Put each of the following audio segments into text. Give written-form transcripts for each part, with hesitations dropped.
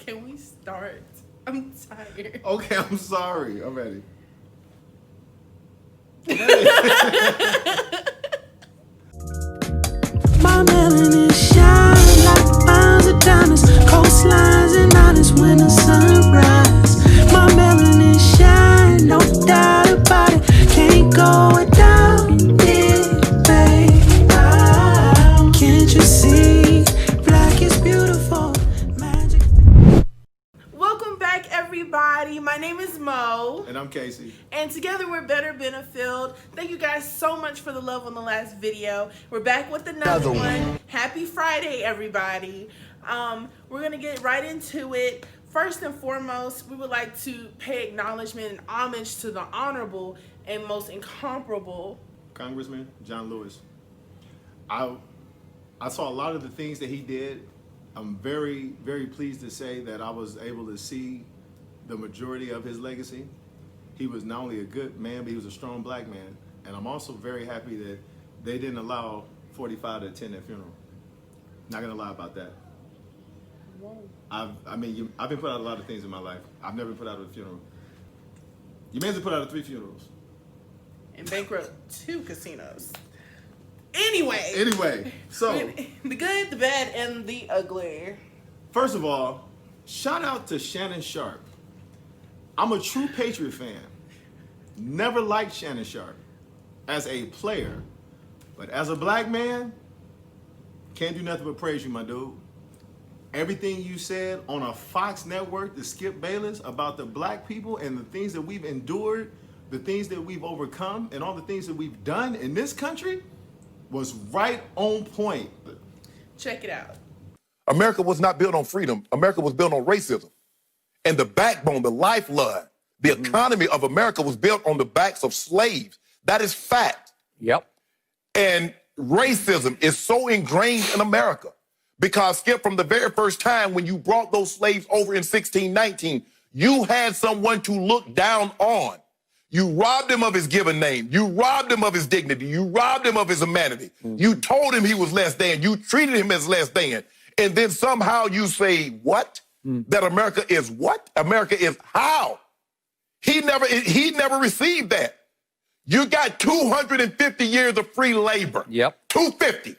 Can we start? I'm tired. Okay, I'm sorry. I'm ready. My melanin shine like miles of diamonds, coastlines and islands when the sunrise. My melanin shine, no doubt about it. Can't go without it, babe. Can't you see? Black is beautiful, magic. Welcome back, everybody. My name is Mo. And I'm Casey. And together we're Better Benefield. Thank you guys so much for the love on the last video. We're back with another one. Happy Friday, everybody. We're going to get right into it. First and foremost, we would like to pay acknowledgement and homage to the honorable and most incomparable Congressman John Lewis. I saw a lot of the things that he did. I'm very, very pleased to say that I was able to see the majority of his legacy. He was not only a good man, but he was a strong black man. And I'm also very happy that they didn't allow 45 to attend that funeral. Not gonna lie about that. Whoa. I've been put out a lot of things in my life. I've never been put out of a funeral. You managed to put out of 3 funerals. And bankrupt 2 casinos. Anyway, so the good, the bad, and the ugly. first of all, shout out to Shannon Sharpe. I'm a true Patriot fan. Never liked Shannon Sharpe as a player, but as a black man, can't do nothing but praise you, my dude. Everything you said on a Fox network to Skip Bayless about the black people and the things that we've endured, the things that we've overcome, and all the things that we've done in this country was right on point. Check it out. America was not built on freedom. America was built on racism. And the backbone, the lifeblood, the economy of America was built on the backs of slaves. That is fact. Yep. And racism is so ingrained in America because, Skip, from the very first time when you brought those slaves over in 1619, you had someone to look down on. You robbed him of his given name. You robbed him of his dignity. You robbed him of his humanity. You told him he was less than. You treated him as less than. And then somehow you say, what? That America is what? America is how? He never received that. You got 250 years of free labor. Yep. 250.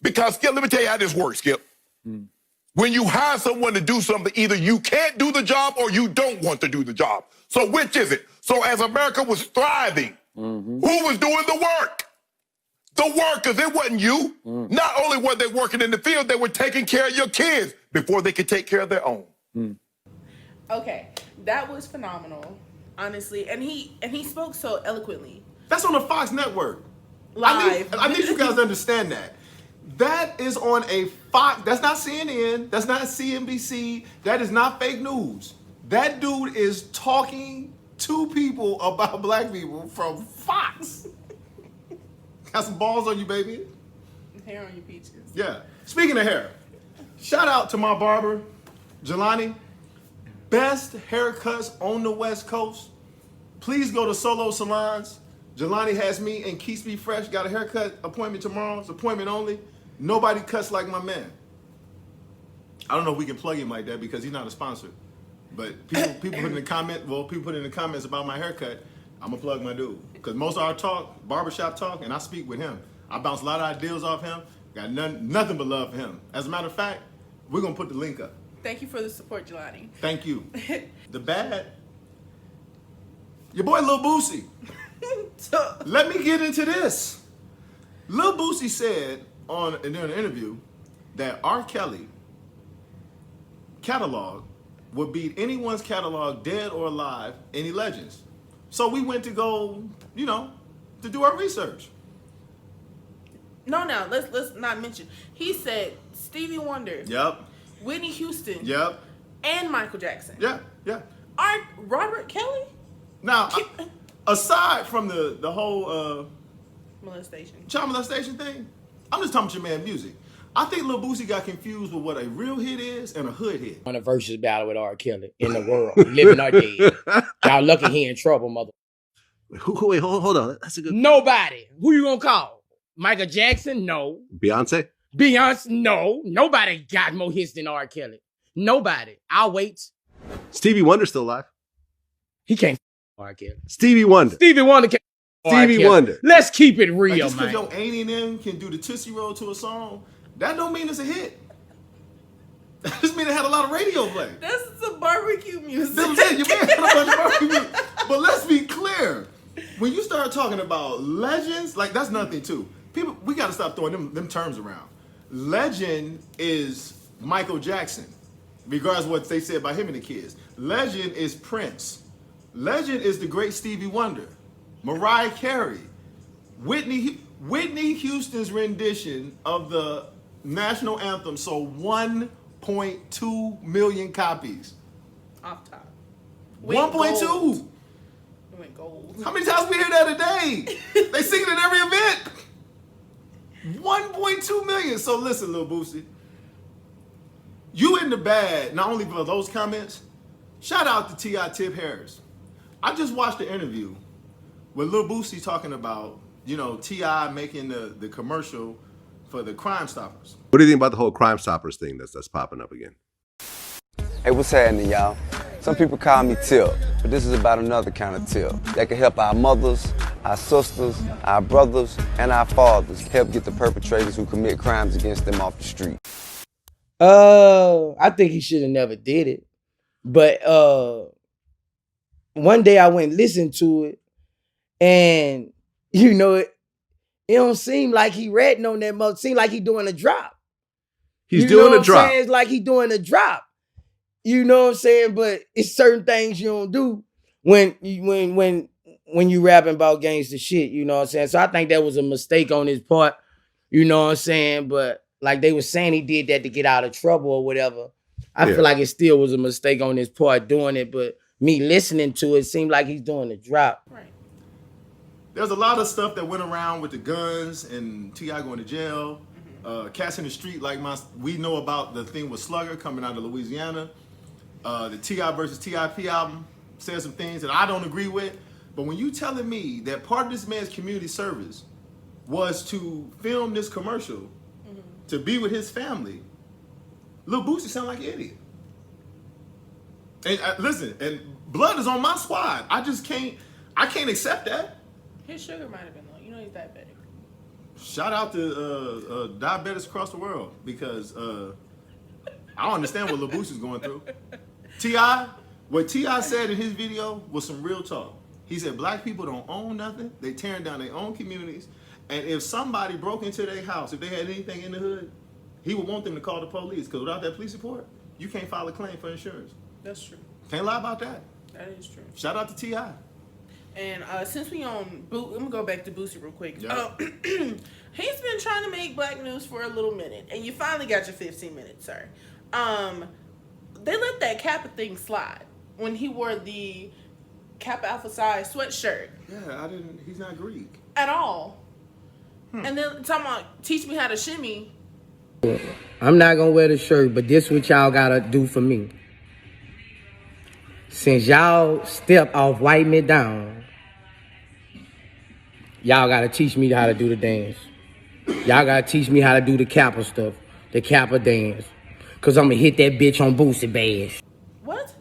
Because, Skip, let me tell you how this works, Skip. When you hire someone to do something, either you can't do the job or you don't want to do the job. So which is it? So as America was thriving, who was doing the work? The workers. It wasn't you. Not only were they working in the field, they were taking care of your kids before they could take care of their own. Okay, that was phenomenal, honestly, and he spoke so eloquently. That's on the Fox network. Live. I need you guys to understand that. That is on a Fox. That's not CNN. That's not CNBC. That is not fake news. That dude is talking to people about black people from Fox. Got some balls on you, baby. Hair on your peaches. Yeah. Speaking of hair, shout out to my barber, Jelani. Best haircuts on the West Coast. Please go to Solo Salons. Jelani has me and Keeps Me Fresh. Got a haircut appointment tomorrow. It's appointment only. Nobody cuts like my man. I don't know if we can plug him like that because he's not a sponsor. But people put in the comments about my haircut. I'm gonna plug my dude. Because most of our talk, barbershop talk, and I speak with him. I bounce a lot of ideas off him. Got nothing but love for him. As a matter of fact, we're gonna put the link up. Thank you for the support, Jelani. Thank you. The bad, your boy Lil Boosie. Let me get into this. Lil Boosie said in an interview that R. Kelly catalog would beat anyone's catalog, dead or alive, any legends. So we went to go, to do our research. No, let's not mention. He said Stevie Wonder. Yep. Whitney Houston. Yep. And Michael Jackson. Yeah. Robert Kelly? Now, aside from the whole Molestation. child molestation thing, I'm just talking about your man music. I think Lil Boosie got confused with what a real hit is and a hood hit. On a versus battle with R. Kelly in the world, living or dead. Y'all lucky he in trouble, mother. Wait, hold on. That's a good. Nobody. Who you gonna call? Michael Jackson? No. Beyonce? Beyonce? No. Nobody got more hits than R. Kelly. Nobody. I'll wait. Stevie Wonder's still alive. He can't R. Kelly. Stevie Wonder. Stevie Wonder can't Stevie Wonder. Let's keep it Like, real, just because man. your auntie and them can do the Tootsie Roll to a song, that don't mean it's a hit. That just mean it had a lot of radio play. That's some barbecue music. You may have had a bunch of barbecue music. But let's be clear. When you start talking about legends, like that's nothing too. People, we got to stop throwing them terms around. Legend is Michael Jackson, regardless of what they say about him and the kids. Legend is Prince. Legend is the great Stevie Wonder, Mariah Carey, Whitney Houston's rendition of the national anthem sold 1.2 million copies. Off top. 1.2. It went gold. How many times we hear that a day? They sing it at every event. 1.2 million. So listen, Lil Boosie. You in the bad, not only for those comments, shout out to T.I. Tip Harris. I just watched the interview with Lil Boosie talking about, you know, T.I. making the commercial for the Crime Stoppers. What do you think about the whole Crime Stoppers thing that's popping up again? Hey, what's happening, y'all? Some people call me Tip, but this is about another kind of Tip that can help our mothers, our sisters, our brothers, and our fathers help get the perpetrators who commit crimes against them off the street. I think he should have never did it. But one day I went and listened to it, and you know it don't seem like he ratting on that mother. Seem like he doing a drop. He's doing a drop. It's like he doing a drop. You know what I'm saying? But it's certain things you don't do when you rapping about gangster shit. You know what I'm saying? So I think that was a mistake on his part. You know what I'm saying? But like they were saying, he did that to get out of trouble or whatever. I feel like it still was a mistake on his part doing it. But me listening to it seemed like he's doing a drop. Right. There's a lot of stuff that went around with the guns and T.I. going to jail. Cats in the street, like we know about the thing with Slugger coming out of Louisiana. The T.I. versus T.I.P. album said some things that I don't agree with. But when you telling me that part of this man's community service was to film this commercial to be with his family, Lil Boosie sound like an idiot. And listen, and blood is on my squad. I can't accept that. His sugar might have been low. You know he's diabetic. Shout out to diabetics across the world because I don't understand what Lil Boosie's going through. What T.I. said in his video was some real talk. He said black people don't own nothing. They tearing down their own communities. And if somebody broke into their house, if they had anything in the hood, he would want them to call the police. Because without that police report, you can't file a claim for insurance. That's true. Can't lie about that. That is true. Shout out to T.I. And since we on, I'm gonna go back to Boosie real quick. Yeah. He's been trying to make black news for a little minute, and you finally got your 15 minutes, sir. They let that Kappa thing slide when he wore the Kappa Alpha Psi sweatshirt. Yeah, he's not Greek. At all. And then talking about teach me how to shimmy. I'm not gonna wear the shirt, but this what y'all gotta do for me. Since y'all stepped off Wipe Me Down, y'all gotta teach me how to do the dance. Y'all gotta teach me how to do the Kappa stuff, the Kappa dance. Cause I'm gonna hit that bitch on Boosie bass. What?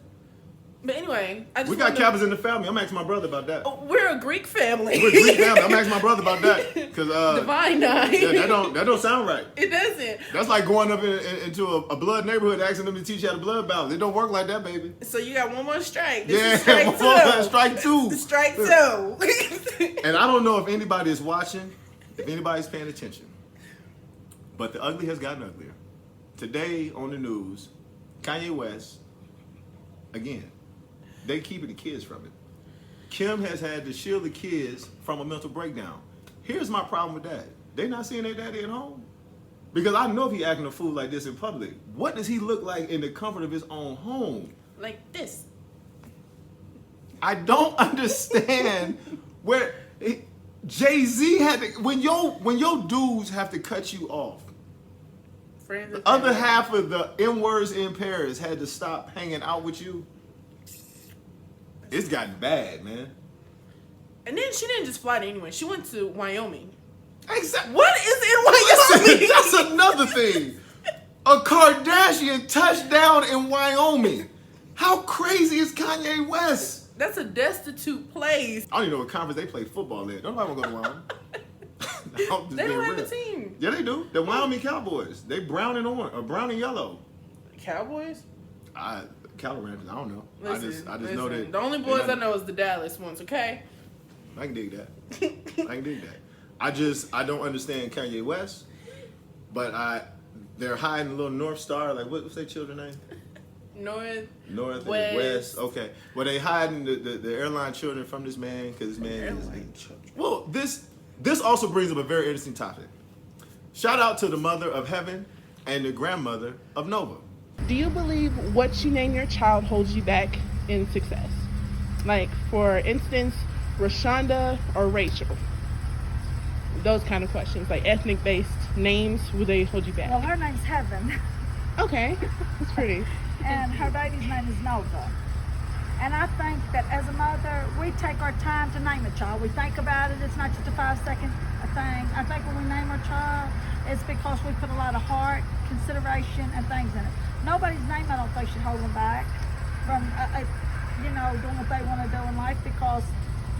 But anyway, We got Kappas in the family. I'm asking my brother about that. We're a Greek family. We're a Greek family. I'm asking my brother about that. Cause Divine Nine. yeah, that don't sound right. It doesn't. That's like going up into a blood neighborhood asking them to teach you how to blood balance. It don't work like that, baby. So you got one more strike. This Yeah, is strike one two. more strike two. Strike two. And I don't know if anybody is watching, if anybody's paying attention, but the ugly has gotten uglier. Today on the news, Kanye West, again, they keeping the kids from it. Kim has had to shield the kids from a mental breakdown. Here's my problem with that. They not seeing their daddy at home. Because I know if he acting a fool like this in public, what does he look like in the comfort of his own home? Like this. I don't understand where Jay-Z had to, when your dudes have to cut you off. Friends The other half of the N-words in Paris had to stop hanging out with you. It's gotten bad, man. And then she didn't just fly to anywhere. She went to Wyoming. Exactly. What is in Wyoming? That's another thing. A Kardashian touchdown in Wyoming. How crazy is Kanye West? That's a destitute place. I don't even know what conference they play football in. Don't nobody want to go to Wyoming. They don't have a team. Yeah, they do. The Wyoming Cowboys. They brown and orange, or brown and yellow. Cowboys? Cattle ranchers. I don't know. Listen, I just know that. The only boys I know is the Dallas ones. Okay. I can dig that. I can dig that. I don't understand Kanye West, but they're hiding a little North Star. Like what's their children's name? North West. and West. Okay. Well, they hiding the airline children from this man because this man is. Well, this also brings up a very interesting topic. Shout out to the mother of Heaven and the grandmother of Nova. Do you believe what you name your child holds you back in success? Like, for instance, Rashonda or Rachel? Those kind of questions, like ethnic-based names, will they hold you back? Well, her name's Heaven. Okay, that's pretty. And her baby's name is Nova. And I think that as a mother, we take our time to name a child. We think about it. It's not just a 5-second thing. I think when we name our child, it's because we put a lot of heart, consideration, and things in it. Nobody's name, I don't think, should hold them back from, doing what they want to do in life, because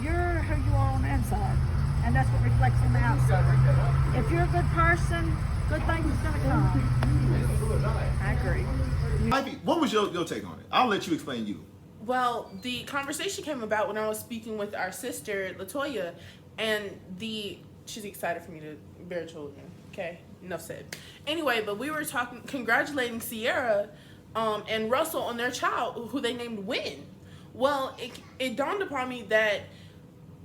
you're who you are on the inside, and that's what reflects on the outside. If you're a good person, good things is going to come. I agree. Ivy, what was your take on it? I'll let you explain you. Well, the conversation came about when I was speaking with our sister, LaToya, and she's excited for me to bear children. Okay, enough said. Anyway, but we were congratulating Sierra and Russell on their child, who they named Win. Well, it dawned upon me that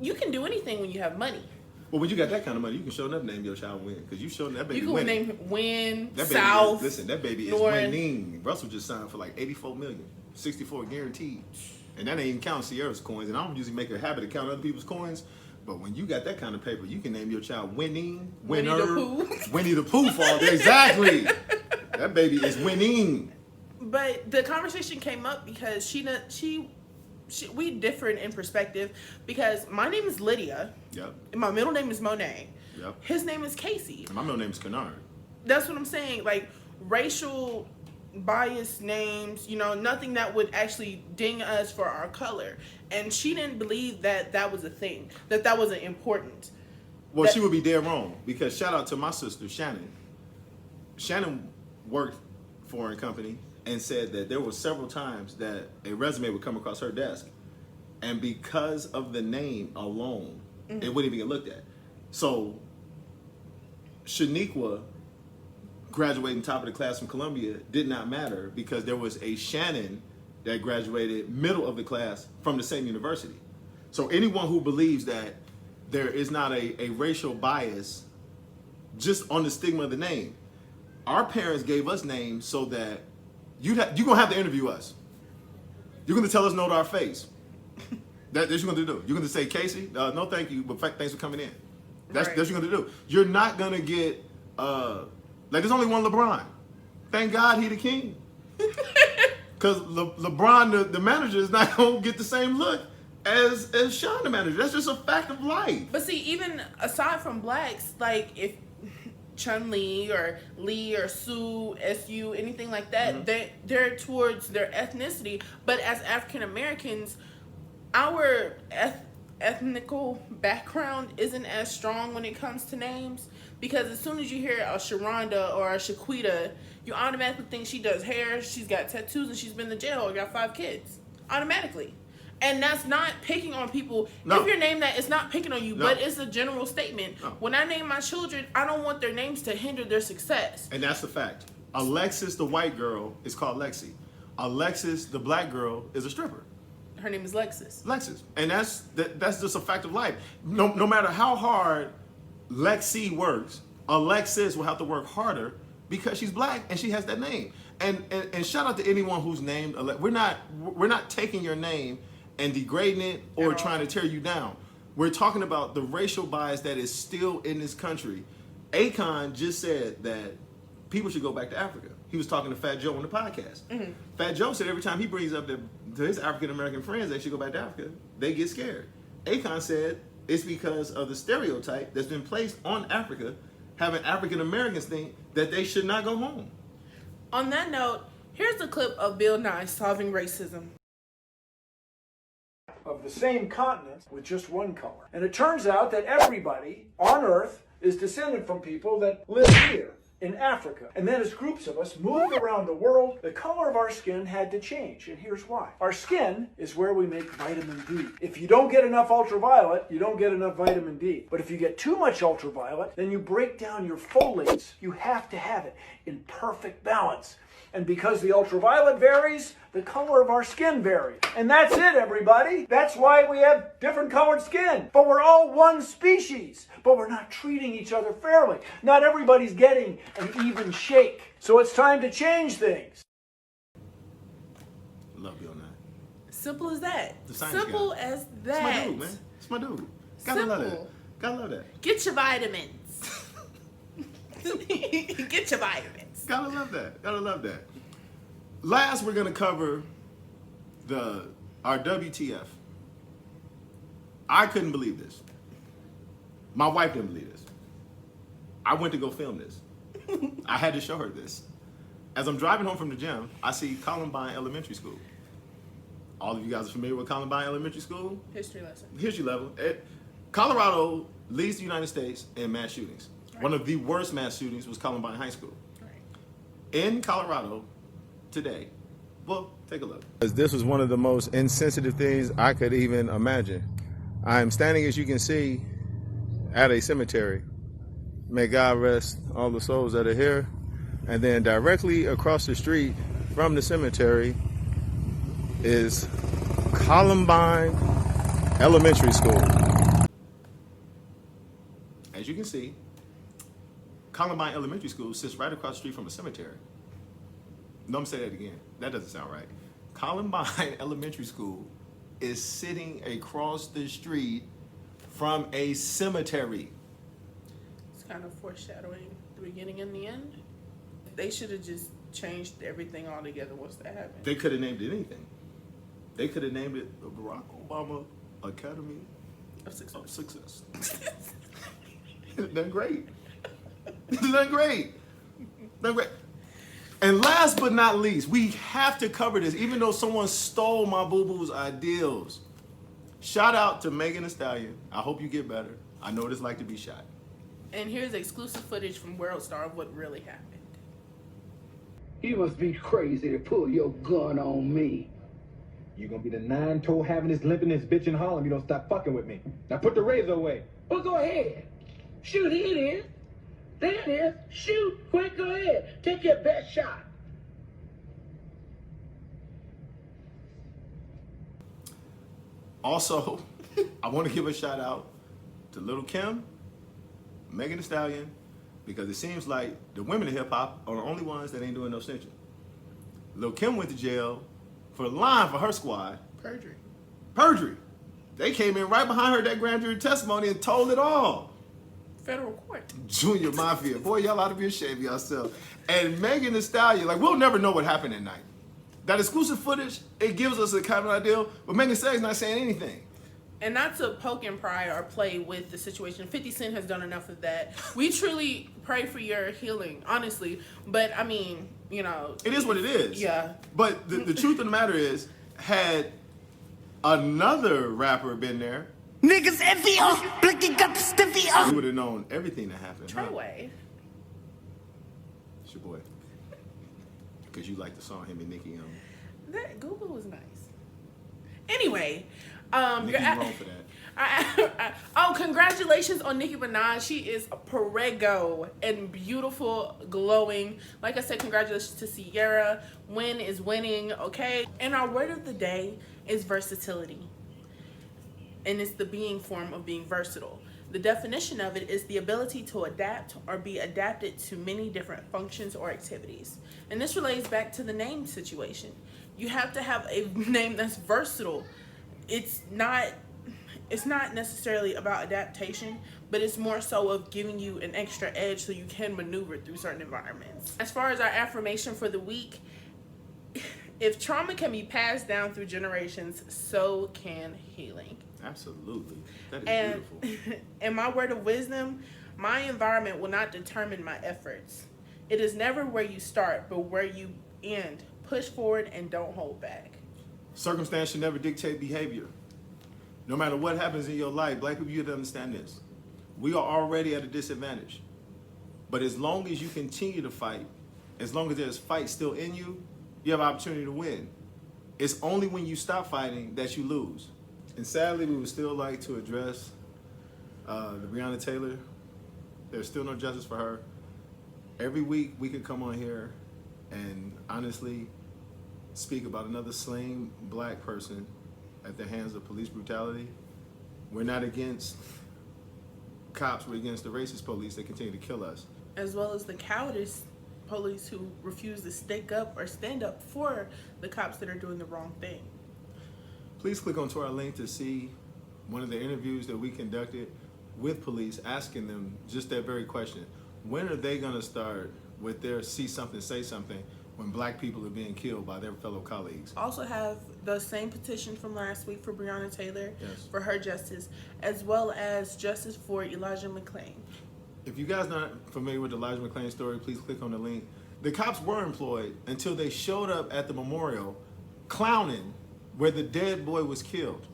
you can do anything when you have money. Well, when you got that kind of money, you can show enough name your child Win, because you showing that baby You can winning. name him Win, That baby South. Listen, that baby is North. winning. Russell just signed for like $84 million, 64 guaranteed, and that ain't even counting Sierra's coins. And I don't usually make a habit of counting other people's coins, but when you got that kind of paper, you can name your child Winning, Winner, Winnie the Pooh. Winnie the Pooh fall there. Exactly. That baby is winning. But the conversation came up because we differed in perspective, because my name is Lydia. Yep. And my middle name is Monet. Yep. His name is Casey. And my middle name is Kennard. That's what I'm saying. Like, racial biased names, nothing that would actually ding us for our color. And she didn't believe that was a thing, that wasn't important. Well, she would be dead wrong, because shout out to my sister, Shannon. Shannon worked for a company and said that there were several times that a resume would come across her desk, and because of the name alone, it wouldn't even get looked at. So Shaniqua graduating top of the class from Columbia did not matter, because there was a Shannon that graduated middle of the class from the same university. So anyone who believes that there is not a racial bias just on the stigma of the name, our parents gave us names so that you're going to have to interview us. You're going to tell us no to our face. That's what you're going to do. You're going to say, Casey, no thank you, but thanks for coming in. That's what you're going to do. You're not going to get, there's only one LeBron. Thank God he the king. Because LeBron, the manager, is not going to get the same look as Sean, the manager. That's just a fact of life. But see, even aside from blacks, like if Chun-Li or Lee or Sue, SU, anything like that, they're towards their ethnicity. But as African Americans, our ethnical background isn't as strong when it comes to names, because as soon as you hear a Sharonda or a Shaquita, you automatically think she does hair, she's got tattoos, and she's been to jail or got 5 kids. Automatically. And that's not picking on people. No. If you're named that, it's not picking on you, but it's a general statement. No. When I name my children, I don't want their names to hinder their success. And that's the fact. Alexis, the white girl, is called Lexi. Alexis, the black girl, is a stripper. Her name is Lexis. Lexis. And that's just a fact of life. No matter how hard Lexi works, Alexis will have to work harder because she's black and she has that name. And shout out to anyone who's named we're not taking your name and degrading it or trying to tear you down. We're talking about the racial bias that is still in this country. Akon just said that people should go back to Africa. He was talking to Fat Joe on the podcast. Mm-hmm. Fat Joe said every time he brings up to his African American friends they should go back to Africa, they get scared. Akon said it's because of the stereotype that's been placed on Africa, having African Americans think that they should not go home. On that note, here's a clip of Bill Nye solving racism. Of the same continent with just one color. And it turns out that everybody on Earth is descended from people that live here in Africa. And then as groups of us moved around the world, the color of our skin had to change. And here's why. Our skin is where we make vitamin D. If you don't get enough ultraviolet, you don't get enough vitamin D. But if you get too much ultraviolet, then you break down your folates. You have to have it in perfect balance. And because the ultraviolet varies, the color of our skin varies. And that's it, everybody. That's why we have different colored skin. But we're all one species. But we're not treating each other fairly. Not everybody's getting an even shake. So it's time to change things. Love Bill Nye. Simple as that. The science Simple guy. as It's that. my dude, man. It's my dude. Gotta love that. Simple. Gotta love that. Get your vitamins. Get your vitamins. Gotta love that. Gotta love that. Last, we're gonna cover our WTF. I couldn't believe this. My wife didn't believe this. I went to go film this. I had to show her this. As I'm driving home from the gym, I see Columbine Elementary School. All of you guys are familiar with Columbine Elementary School? History lesson. History level. Colorado leads the United States in mass shootings. Right. One of the worst mass shootings was Columbine High School. Right. In Colorado today. Well, take a look. This was one of the most insensitive things I could even imagine. I am standing, as you can see, at a cemetery. May God rest all the souls that are here. And then directly across the street from the cemetery is Columbine Elementary School. As you can see, Columbine Elementary School sits right across the street from a cemetery. No, I'm saying that again. That doesn't sound right. Columbine Elementary School is sitting across the street from a cemetery. It's kind of foreshadowing the beginning and the end. They should have just changed everything altogether once that happened. They could have named it anything. They could have named it the Barack Obama Academy of Success. It's done great. It's done great. Done great. And last but not least, we have to cover this, even though someone stole my boo-boo's ideals. Shout out to Megan Thee Stallion. I hope you get better. I know what it's like to be shot. And here's exclusive footage from World Star of what really happened. You must be crazy to pull your gun on me. You're gonna be the nine-toe having this limping this bitch in Harlem. You don't stop fucking with me. Now put the razor away. Well, go ahead. Shoot, here it is. There it is. Shoot. Quick, go ahead. Take your best shot. Also, I want to give a shout out to Lil Kim, Megan Thee Stallion, because it seems like the women in hip hop are the only ones that ain't doing no snitching. Lil Kim went to jail for lying for her squad. Perjury. Perjury. They came in right behind her, that grand jury testimony, and told it all. Federal court. Junior Mafia. Boy, y'all ought to be ashamed of yourself. And Megan Thee Stallion, like, we'll never know what happened at night. That exclusive footage, it gives us a kind of idea, but Megan Thee Stallion's not saying anything. And not to poke and pry or play with the situation. 50 Cent has done enough of that. We truly pray for your healing, honestly. But, I mean, you know. It is what it is. Yeah. But the truth of the matter is, had another rapper been there, Niggas FVO, Blicky got the stiffy we would have known everything that happened. Treyway. It's your boy. Because you like the song him and Nicki on. That Google was nice. Anyway, Nicki's wrong for that. Oh, congratulations on Nicki Minaj. She is a prego and beautiful, glowing. Like I said, congratulations to Sierra. Win is winning, okay? And our word of the day is versatility. And it's the being form of being versatile. The definition of it is the ability to adapt or be adapted to many different functions or activities. And this relates back to the name situation. You have to have a name that's versatile. It's not necessarily about adaptation, but it's more so of giving you an extra edge so you can maneuver through certain environments. As far as our affirmation for the week, if trauma can be passed down through generations, so can healing. Absolutely. That is beautiful. And my word of wisdom, my environment will not determine my efforts. It is never where you start, but where you end. Push forward and don't hold back. Circumstance should never dictate behavior. No matter what happens in your life, black people, you have to understand this. We are already at a disadvantage. But as long as you continue to fight, as long as there's fight still in you, you have an opportunity to win. It's only when you stop fighting that you lose. And sadly, we would still like to address the Breonna Taylor. There's still no justice for her. Every week we could come on here and honestly speak about another slain black person at the hands of police brutality. We're not against cops, we're against the racist police that continue to kill us. As well as the cowardice police who refuse to stick up or stand up for the cops that are doing the wrong thing. Please click onto our link to see one of the interviews that we conducted with police, asking them just that very question. When are they gonna start with their see something, say something when black people are being killed by their fellow colleagues? Also have the same petition from last week for Breonna Taylor, Yes. for her justice, as well as justice for Elijah McClain. If you guys not familiar with the Elijah McClain story, please click on the link. The cops were employed until they showed up at the memorial clowning where the dead boy was killed.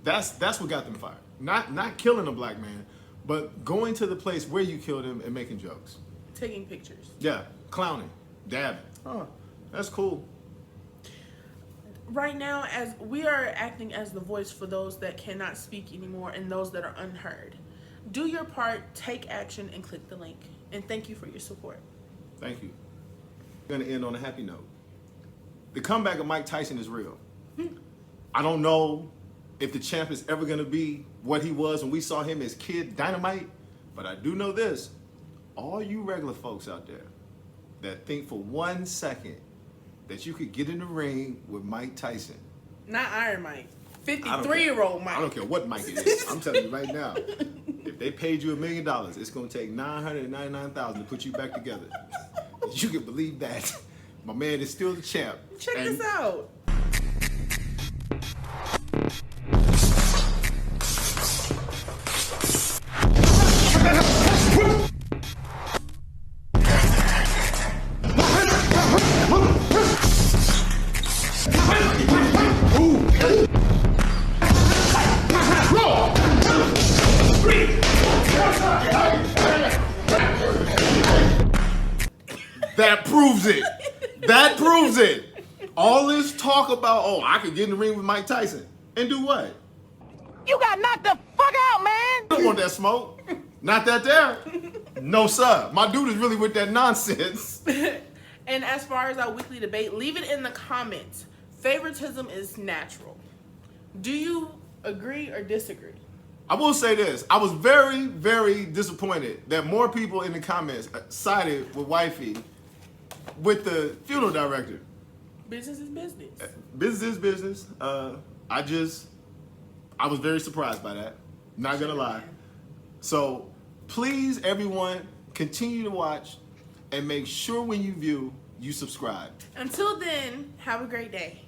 That's what got them fired. Not killing a black man, but going to the place where you killed him and making jokes. Taking pictures. Yeah, clowning, dabbing. Oh, that's cool. Right now, as we are acting as the voice for those that cannot speak anymore and those that are unheard. Do your part, take action, and click the link. And thank you for your support. Thank you. I'm gonna end on a happy note. The comeback of Mike Tyson is real. I don't know if the champ is ever gonna be what he was when we saw him as Kid Dynamite, but I do know this. All you regular folks out there that think for 1 second that you could get in the ring with Mike Tyson. Not Iron Mike. 53-year-old Mike. I don't care what Mike it is. I'm telling you right now. If they paid you $1 million, it's gonna take $999,000 to put you back together. You can believe that. My man is still the champ. Check this out. That proves it. That proves it. All this talk about, oh, I could get in the ring with Mike Tyson. And do what? You got knocked the fuck out, man. Don't want that smoke. Not that there. No, sir. My dude is really with that nonsense. And as far as our weekly debate, leave it in the comments. Favoritism is natural. Do you agree or disagree? I will say this. I was very, very disappointed that more people in the comments sided with Wifey with the funeral director. Business is business. Business is business. I was very surprised by that. Not gonna lie. So please, everyone, continue to watch and make sure when you view, you subscribe. Until then, have a great day.